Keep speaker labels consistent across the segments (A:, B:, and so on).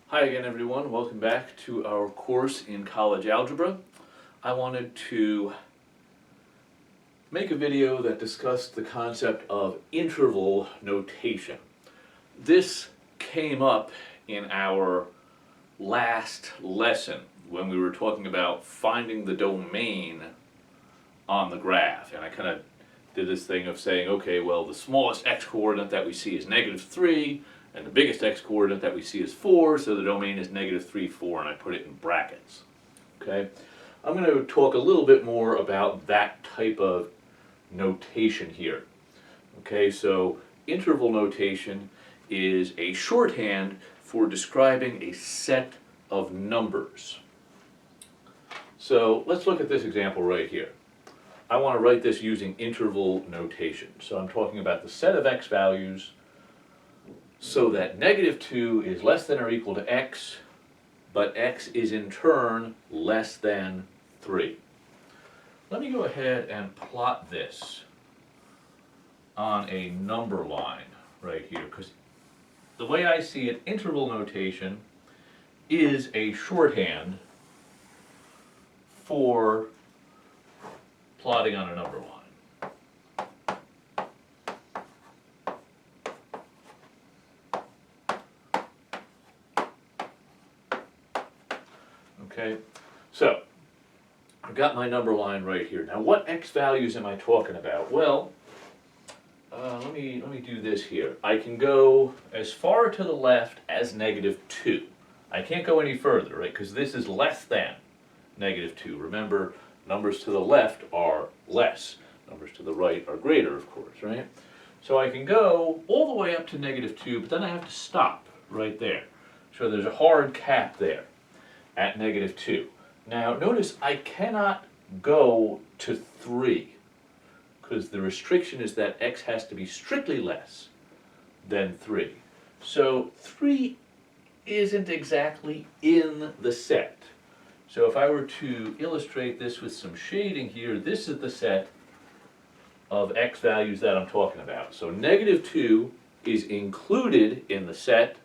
A: Hi again, everyone. Welcome back to our course in college algebra. I wanted to make a video that discussed the concept of interval notation. This came up in our last lesson when we were talking about finding the domain on the graph. And I kind of did this thing of saying, okay, well, the smallest x-coordinate that we see is -3, and the biggest x-coordinate that we see is 4, so the domain is -3, 4, and I put it in brackets. Okay? I'm going to talk a little bit more about that type of notation here. Okay, so interval notation is a shorthand for describing a set of numbers. So let's look at this example right here. I want to write this using interval notation. So I'm talking about the set of x values so that -2 is less than or equal to x, but x is in turn less than 3. Let me go ahead and plot this on a number line right here, because the way I see it, interval notation is a shorthand for plotting on a number line. Okay, so I've got my number line right here. Now, what x values am I talking about? Well, let me do this here. I can go as far to the left as -2. I can't go any further, right? Because this is less than -2. Remember, numbers to the left are less. Numbers to the right are greater, of course, right? So I can go all the way up to -2, but then I have to stop right there. So there's a hard cap there at -2. Now notice I cannot go to 3 because the restriction is that x has to be strictly less than 3. So 3 isn't exactly in the set. So if I were to illustrate this with some shading here, this is the set of x values that I'm talking about. So -2 is included in the set.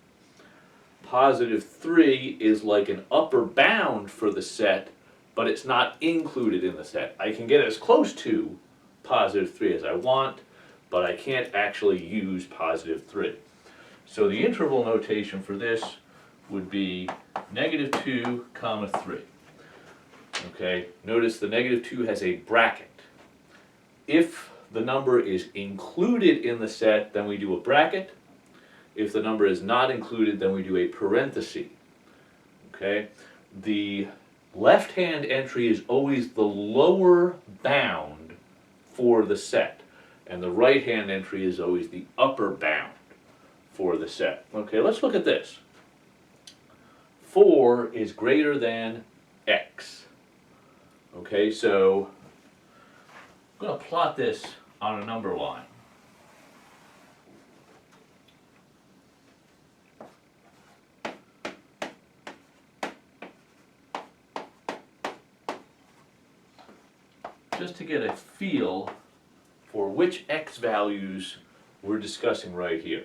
A: +3 is like an upper bound for the set, but it's not included in the set. I can get as close to +3 as I want, but I can't actually use +3. So the interval notation for this would be -2, 3. Okay, notice the -2 has a bracket. If the number is included in the set, then we do a bracket. If the number is not included, then we do a parenthesis. Okay? The left-hand entry is always the lower bound for the set, and the right-hand entry is always the upper bound for the set. Okay, let's look at this. 4 is greater than x. Okay, so I'm going to plot this on a number line. Just to get a feel for which x values we're discussing right here.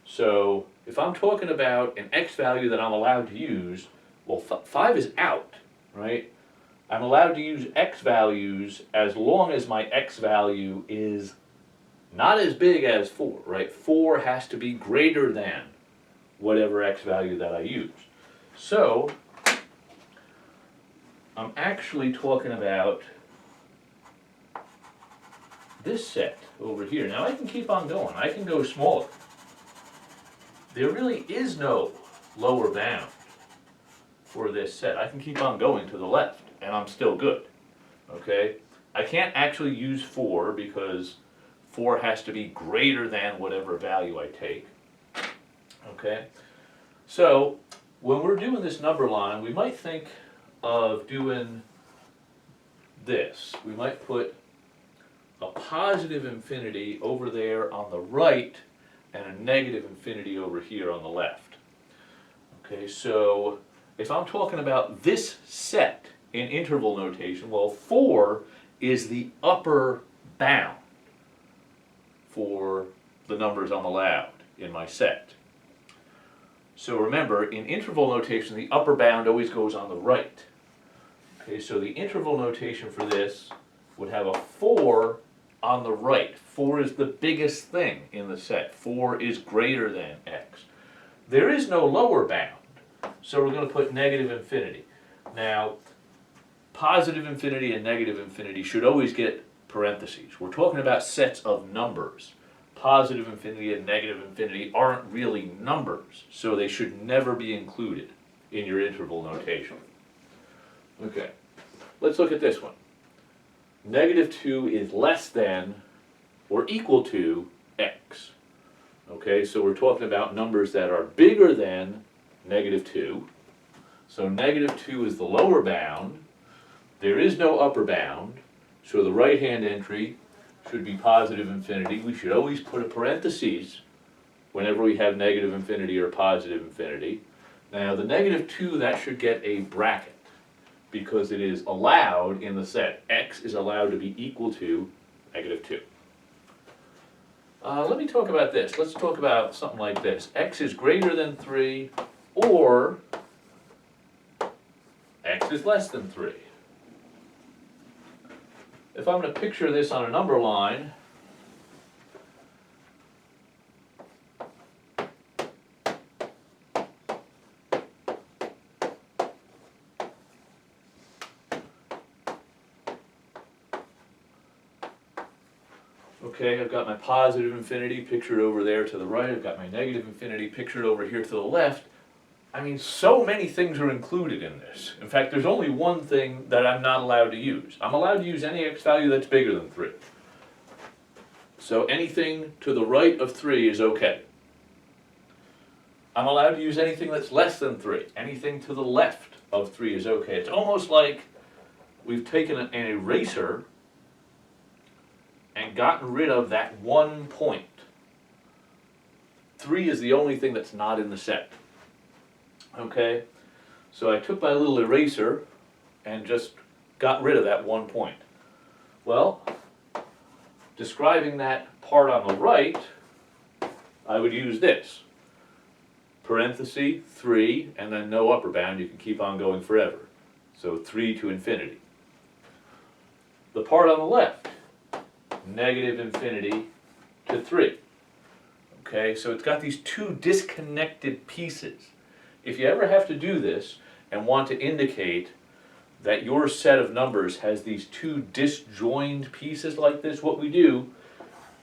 A: So if I'm talking about an x value that I'm allowed to use, well, 5 is out, right? I'm allowed to use x values as long as my x value is not as big as 4, right? 4 has to be greater than whatever x value that I use. So I'm actually talking about this set over here. Now I can keep on going. I can go smaller. There really is no lower bound for this set. I can keep on going to the left and I'm still good. Okay? I can't actually use 4 because 4 has to be greater than whatever value I take. Okay? So when we're doing this number line, we might think of doing this. We might put a positive infinity over there on the right and a negative infinity over here on the left. Okay, so if I'm talking about this set in interval notation, well, 4 is the upper bound for the numbers I'm allowed in my set. So remember, in interval notation, the upper bound always goes on the right. Okay, so the interval notation for this would have a 4 on the right. 4 is the biggest thing in the set. 4 is greater than x. There is no lower bound, so we're going to put negative infinity. Now, positive infinity and negative infinity should always get parentheses. We're talking about sets of numbers. Positive infinity and negative infinity aren't really numbers, so they should never be included in your interval notation. Okay, let's look at this one. Negative 2 is less than or equal to x. Okay, so we're talking about numbers that are bigger than negative 2. So negative 2 is the lower bound. There is no upper bound, so the right-hand entry should be positive infinity. We should always put a parentheses whenever we have negative infinity or positive infinity. Now the negative 2, that should get a bracket because it is allowed in the set. X is allowed to be equal to negative 2. Let me talk about this. Let's talk about something like this. X is greater than 3 or x is less than 3. If I'm going to picture this on a number line, okay, I've got my positive infinity pictured over there to the right, I've got my negative infinity pictured over here to the left. I mean, so many things are included in this. In fact, there's only one thing that I'm not allowed to use. I'm allowed to use any x value that's bigger than 3. So anything to the right of 3 is okay. I'm allowed to use anything that's less than 3. Anything to the left of 3 is okay. It's almost like we've taken an eraser and gotten rid of that one point. 3 is the only thing that's not in the set. Okay, so I took my little eraser and just got rid of that one point. Well, describing that part on the right, I would use this. Parenthesis, 3, and then no upper bound. You can keep on going forever. So 3 to infinity. The part on the left, negative infinity to 3. Okay, so it's got these two disconnected pieces. If you ever have to do this and want to indicate that your set of numbers has these two disjoined pieces like this, what we do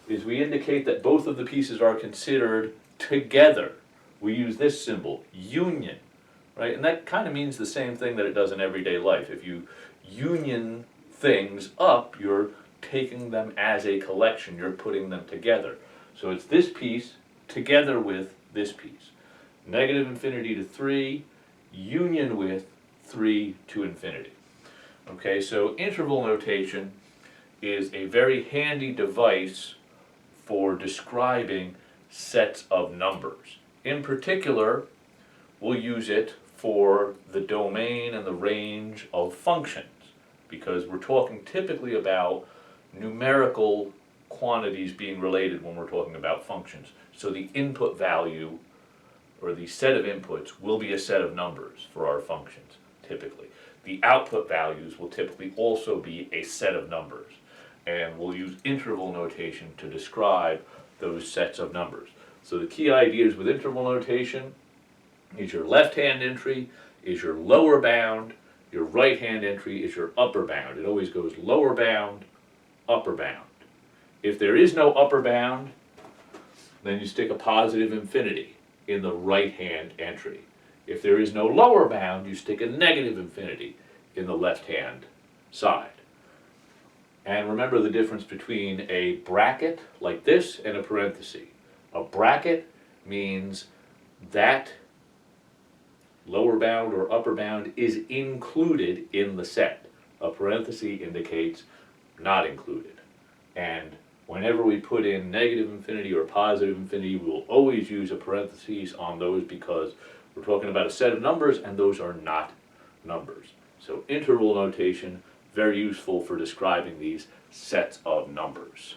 A: is we indicate that both of the pieces are considered together. We use this symbol, union, right? And that kind of means the same thing that it does in everyday life. If you union things up, you're taking them as a collection, you're putting them together. So it's this piece together with this piece. Negative infinity to 3, union with 3 to infinity. Okay, so interval notation is a very handy device for describing sets of numbers. In particular, we'll use it for the domain and the range of functions, because we're talking typically about numerical quantities being related when we're talking about functions. So the input value or the set of inputs will be a set of numbers for our functions, typically. The output values will typically also be a set of numbers, and we'll use interval notation to describe those sets of numbers. So the key ideas with interval notation is your left-hand entry is your lower bound, your right-hand entry is your upper bound. It always goes lower bound, upper bound. If there is no upper bound, then you stick a positive infinity in the right-hand entry. If there is no lower bound, you stick a negative infinity in the left-hand side. And remember the difference between a bracket like this and a parenthesis. A bracket means that lower bound or upper bound is included in the set. A parenthesis indicates not included. And whenever we put in negative infinity or positive infinity, we will always use a parenthesis on those because we're talking about a set of numbers and those are not numbers. So interval notation, very useful for describing these sets of numbers.